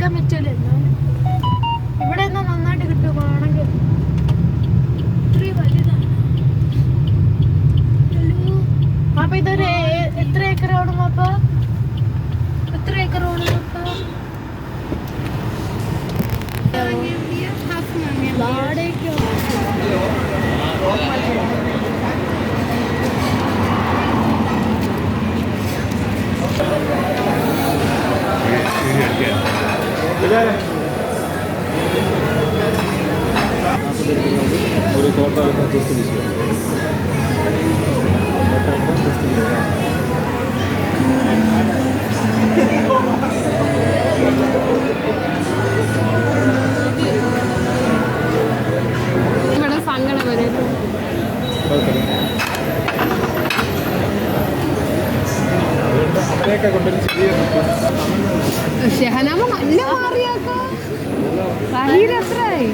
എടുക്കാൻ പറ്റില്ല. ഇവിടെ എന്നാ നന്നായിട്ട് കിട്ടുവാണെങ്കിൽ ഇത്രയും വലുതാണ്. അപ്പൊ ഇതൊരു എത്ര ഏക്കർ ഓടും? അപ്പൊ എത്ര ഏക്കർ ഓടും? അപ്പൊ വാടകയ്ക്കോ? ഒരു തോട്ടം ഇവിടെ സങ്കടം വരും. ഷഹനാമ നല്ല മാറിയാക്കോ. എത്രയായി?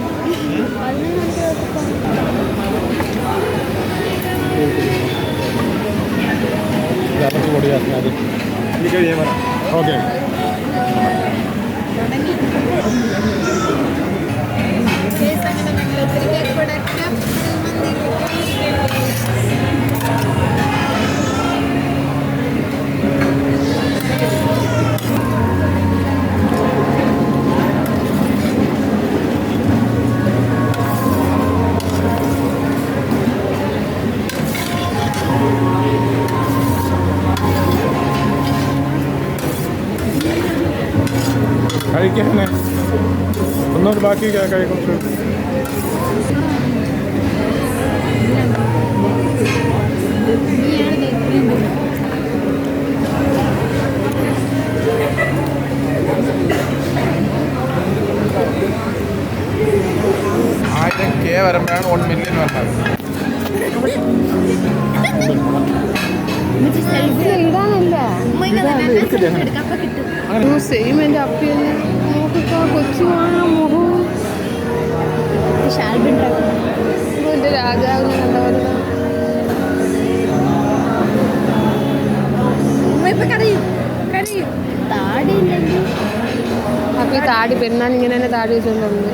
ഓക്കെ. കഴിക്കാനെ ഒന്നോട് ബാക്കി കഴിക്കും. വരുമ്പോഴാണ് 1 മില്യൺ വന്നത്. സെയിം എൻ്റെ അപ്പിയെന്ന് നോക്കിക്കോ. കൊച്ചു കാണാൻ മുഖവും എൻ്റെ രാജാവിനെ കണ്ടവരുടെ അപ്പൊ ഈ താടി പെരുന്നാൾ ഇങ്ങനെ തന്നെ താടി വെച്ചോണ്ടുണ്ട്.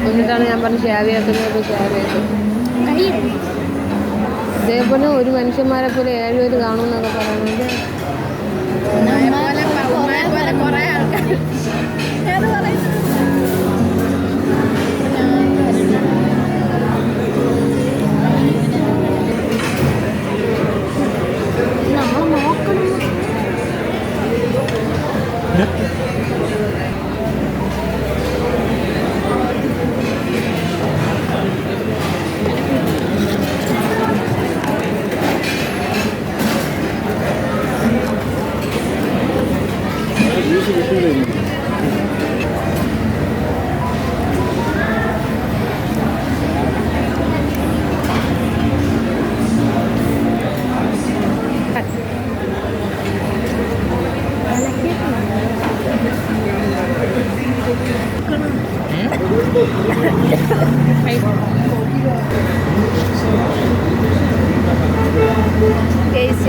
എന്നിട്ടാണ് ഞാൻ പറഞ്ഞ ഷാവിയാക്കുന്നത്. ഇതേപോലെ ഒരു മനുഷ്യന്മാരെ പോലെ 7 പേര് കാണുമെന്നൊക്കെ പറയുന്നത്. കുറെ ആൾക്കാർ നമ്മൾ നോക്കണം.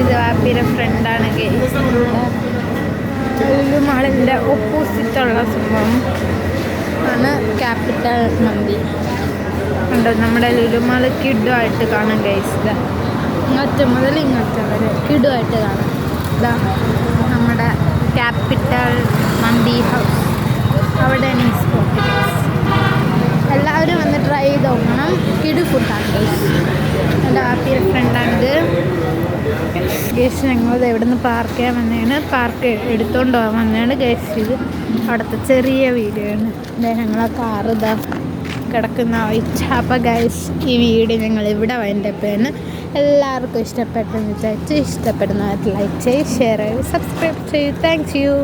ഇത് വാപ്പിയുടെ ഫ്രണ്ടാണ്. ലുലുമാളിൻ്റെ ഓപ്പോസിറ്റുള്ള സംഭവം ആണ് ക്യാപിറ്റൽ മന്തി. ഉണ്ട് നമ്മുടെ ലുലുമാൾ കിഡുമായിട്ട് കാണാം ഗൈസ്. ഇങ്ങോട്ട് മുതൽ ഇങ്ങോട്ട് വരെ കിഡുമായിട്ട് കാണാം. ഇതാ നമ്മുടെ ക്യാപിറ്റൽ മന്തി ഹൗസ്. അവിടെയാണ് ഈ സ്പോട്ട്. എല്ലാവരും വന്ന് ട്രൈ ചെയ്ത് നോക്കണം. കിഡു ഫുഡാണ് ഗൈസ്. എൻ്റെ ഹാപ്പിയുടെ ഫ്രണ്ടാണിത് ഗൈസ്. ഞങ്ങളത് എവിടെ നിന്ന് പാർക്ക് ചെയ്യാൻ വന്നതാണ്. പാർക്ക് എടുത്തുകൊണ്ട് പോകാൻ വന്നതാണ് ഗൈസ്. ഇത് അവിടുത്തെ ചെറിയ വീഡിയോ ആണ്. ഞങ്ങളെ കാറ് ഇതാ കിടക്കുന്ന വൈറ്റ്. അപ്പോൾ ഗൈസ് ഈ വീഡിയോ ഞങ്ങൾ ഇവിടെ വൈൻഡപ്പാണ്. എല്ലാവർക്കും ഇഷ്ടപ്പെട്ടെന്ന് വിചാരിച്ച് ഇഷ്ടപ്പെടുന്നവർ ലൈക്ക് ചെയ്ത് ഷെയർ ചെയ്ത് സബ്സ്ക്രൈബ് ചെയ്ത് താങ്ക് യു.